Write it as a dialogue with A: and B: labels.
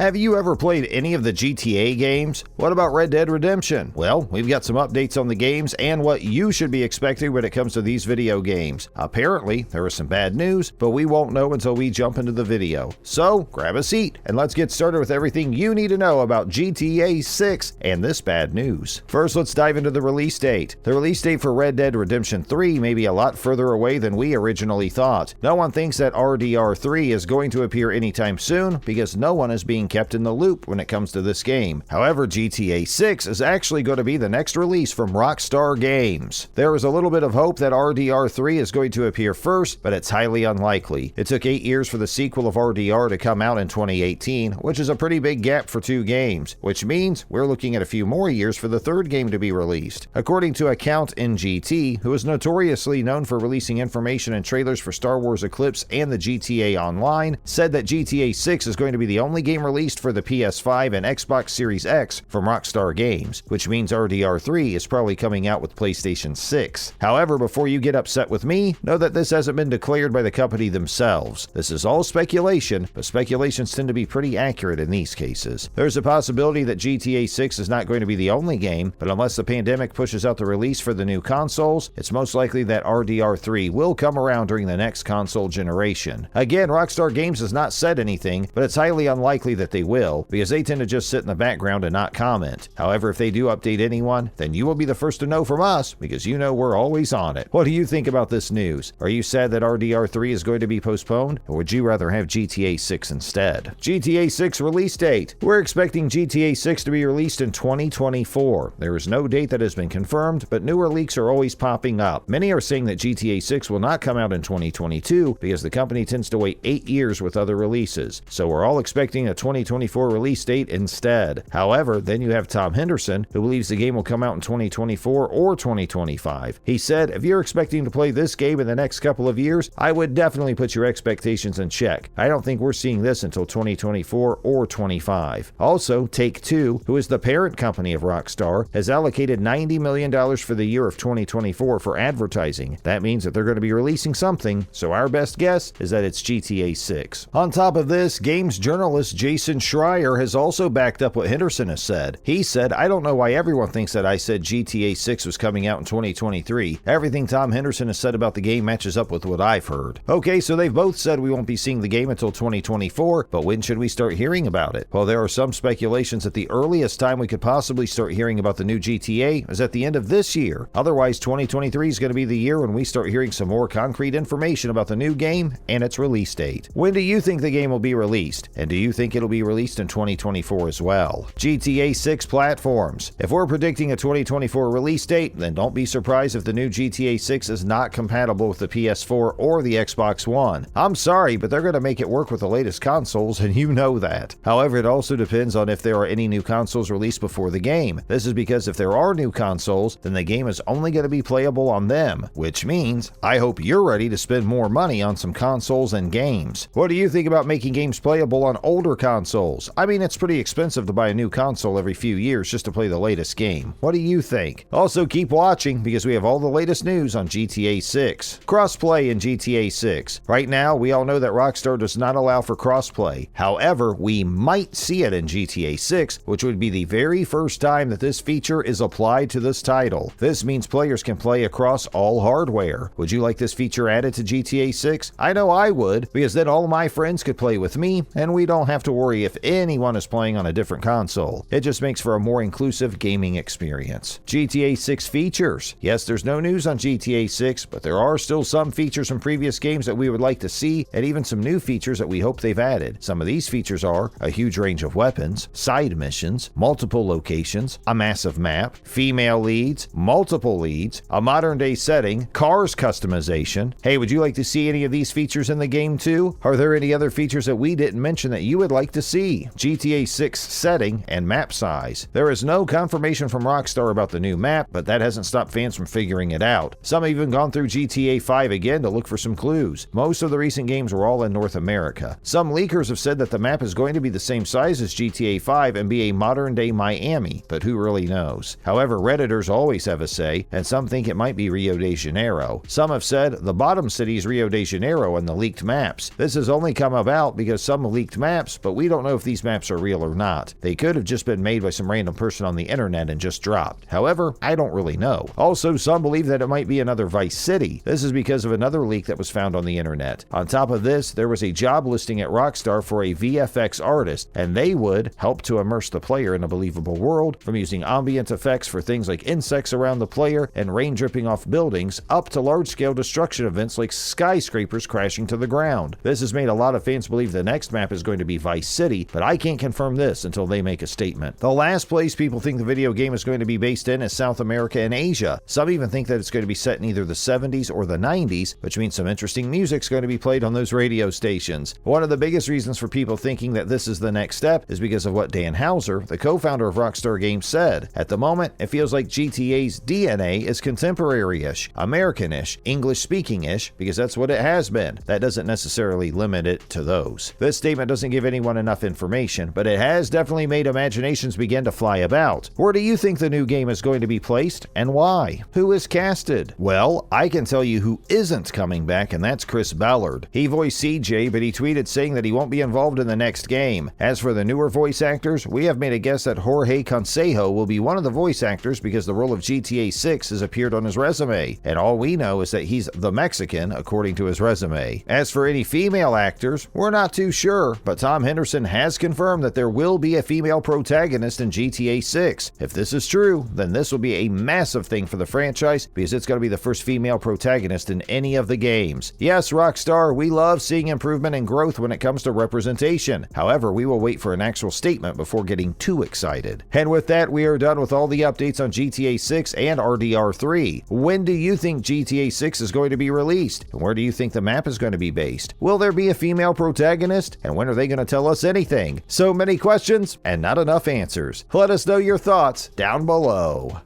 A: Have you ever played any of the GTA games? What about Red Dead Redemption? Well, we've got some updates on the games and what you should be expecting when it comes to these video games. Apparently, there is some bad news, but we won't know until we jump into the video. So, grab a seat and let's get started with everything you need to know about GTA 6 and this bad news. First, let's dive into the release date. The release date for Red Dead Redemption 3 may be a lot further away than we originally thought. No one thinks that RDR3 is going to appear anytime soon because no one is being kept in the loop when it comes to this game. However, GTA 6 is actually going to be the next release from Rockstar Games. There is a little bit of hope that RDR3 is going to appear first, but it's highly unlikely. It took 8 years for the sequel of RDR to come out in 2018, which is a pretty big gap for two games, which means we're looking at a few more years for the third game to be released. According to AccountNGT, who is notoriously known for releasing information and trailers for Star Wars Eclipse and the GTA Online, said that GTA 6 is going to be the only game released for the PS5 and Xbox Series X from Rockstar Games, which means RDR3 is probably coming out with PlayStation 6. However, before you get upset with me, know that this hasn't been declared by the company themselves. This is all speculation, but speculations tend to be pretty accurate in these cases. There's a possibility that GTA 6 is not going to be the only game, but unless the pandemic pushes out the release for the new consoles, it's most likely that RDR3 will come around during the next console generation. Again, Rockstar Games has not said anything, but it's highly unlikely that they will, because they tend to just sit in the background and not comment. However, if they do update anyone, then you will be the first to know from us, because you know we're always on it. What do you think about this news? Are you sad that RDR3 is going to be postponed, or would you rather have GTA 6 instead? GTA 6 release date. We're expecting GTA 6 to be released in 2024. There is no date that has been confirmed, but newer leaks are always popping up. Many are saying that GTA 6 will not come out in 2022 because the company tends to wait 8 years with other releases. So we're all expecting a 2024 release date instead. However, then you have Tom Henderson, who believes the game will come out in 2024 or 2025. He said, if you're expecting to play this game in the next couple of years, I would definitely put your expectations in check. I don't think we're seeing this until 2024 or 25. Also, Take-Two, who is the parent company of Rockstar, has allocated $90 million for the year of 2024 for advertising. That means that they're going to be releasing something, so our best guess is that it's GTA 6. On top of this, games journalist Jason Schreier has also backed up what Henderson has said. He said, I don't know why everyone thinks that I said GTA 6 was coming out in 2023. Everything Tom Henderson has said about the game matches up with what I've heard. Okay, so they've both said we won't be seeing the game until 2024, but when should we start hearing about it? Well, there are some speculations that the earliest time we could possibly start hearing about the new GTA is at the end of this year. Otherwise, 2023 is going to be the year when we start hearing some more concrete information about the new game and its release date. When do you think the game will be released? And do you think it'll be released in 2024 as well? GTA 6 platforms. If we're predicting a 2024 release date, then don't be surprised if the new GTA 6 is not compatible with the PS4 or the Xbox One. I'm sorry, but they're going to make it work with the latest consoles, and you know that. However, it also depends on if there are any new consoles released before the game. This is because if there are new consoles, then the game is only going to be playable on them, which means I hope you're ready to spend more money on some consoles and games. What do you think about making games playable on older consoles? I mean, it's pretty expensive to buy a new console every few years just to play the latest game. What do you think? Also, keep watching because we have all the latest news on GTA 6. Crossplay in GTA 6. Right now, we all know that Rockstar does not allow for crossplay. However, we might see it in GTA 6, which would be the very first time that this feature is applied to this title. This means players can play across all hardware. Would you like this feature added to GTA 6? I know I would, because then all my friends could play with me, and we don't have to worry if anyone is playing on a different console. It just makes for a more inclusive gaming experience. GTA 6 features. Yes, there's no news on GTA 6, but there are still some features from previous games that we would like to see, and even some new features that we hope they've added. Some of these features are a huge range of weapons, side missions, multiple locations, a massive map, female leads, multiple leads, a modern day setting, cars customization. Hey, would you like to see any of these features in the game too? Are there any other features that we didn't mention that you would like to see? GTA 6 setting and map size. There is no confirmation from Rockstar about the new map, but that hasn't stopped fans from figuring it out. Some have even gone through GTA 5 again to look for some clues. Most of the recent games were all in North America. Some leakers have said that the map is going to be the same size as GTA 5 and be a modern day Miami, but who really knows? However, Redditors always have a say, and some think it might be Rio de Janeiro. Some have said the bottom city is Rio de Janeiro in the leaked maps. This has only come about because some leaked maps, but we don't know if these maps are real or not. They could have just been made by some random person on the internet and just dropped. However, I don't really know. Also, some believe that it might be another Vice City. This is because of another leak that was found on the internet. On top of this, there was a job listing at Rockstar for a VFX artist, and they would help to immerse the player in a believable world, from using ambient effects for things like insects around the player and rain dripping off buildings, up to large-scale destruction events like skyscrapers crashing to the ground. This has made a lot of fans believe the next map is going to be Vice City, but I can't confirm this until they make a statement. The last place people think the video game is going to be based in is South America and Asia. Some even think that it's going to be set in either the 70s or the 90s, which means some interesting music's going to be played on those radio stations. One of the biggest reasons for people thinking that this is the next step is because of what Dan Houser, the co-founder of Rockstar Games, said. At the moment, it feels like GTA's DNA is contemporary-ish, American-ish, English-speaking-ish, because that's what it has been. That doesn't necessarily limit it to those. This statement doesn't give anyone enough information, but it has definitely made imaginations begin to fly about. Where do you think the new game is going to be placed, and why? Who is casted? Well, I can tell you who isn't coming back, and that's Chris Ballard. He voiced CJ, but he tweeted saying that he won't be involved in the next game. As for the newer voice actors, we have made a guess that Jorge Consejo will be one of the voice actors because the role of GTA 6 has appeared on his resume, and all we know is that he's the Mexican according to his resume. As for any female actors, we're not too sure, but Tom Henderson has confirmed that there will be a female protagonist in GTA 6. If this is true, then this will be a massive thing for the franchise because it's going to be the first female protagonist in any of the games. Yes, Rockstar, we love seeing improvement and growth when it comes to representation. However, we will wait for an actual statement before getting too excited. And with that, we are done with all the updates on GTA 6 and RDR3. When do you think GTA 6 is going to be released? And where do you think the map is going to be based? Will there be a female protagonist? And when are they going to tell us anything? So many questions and not enough answers. Let us know your thoughts down below.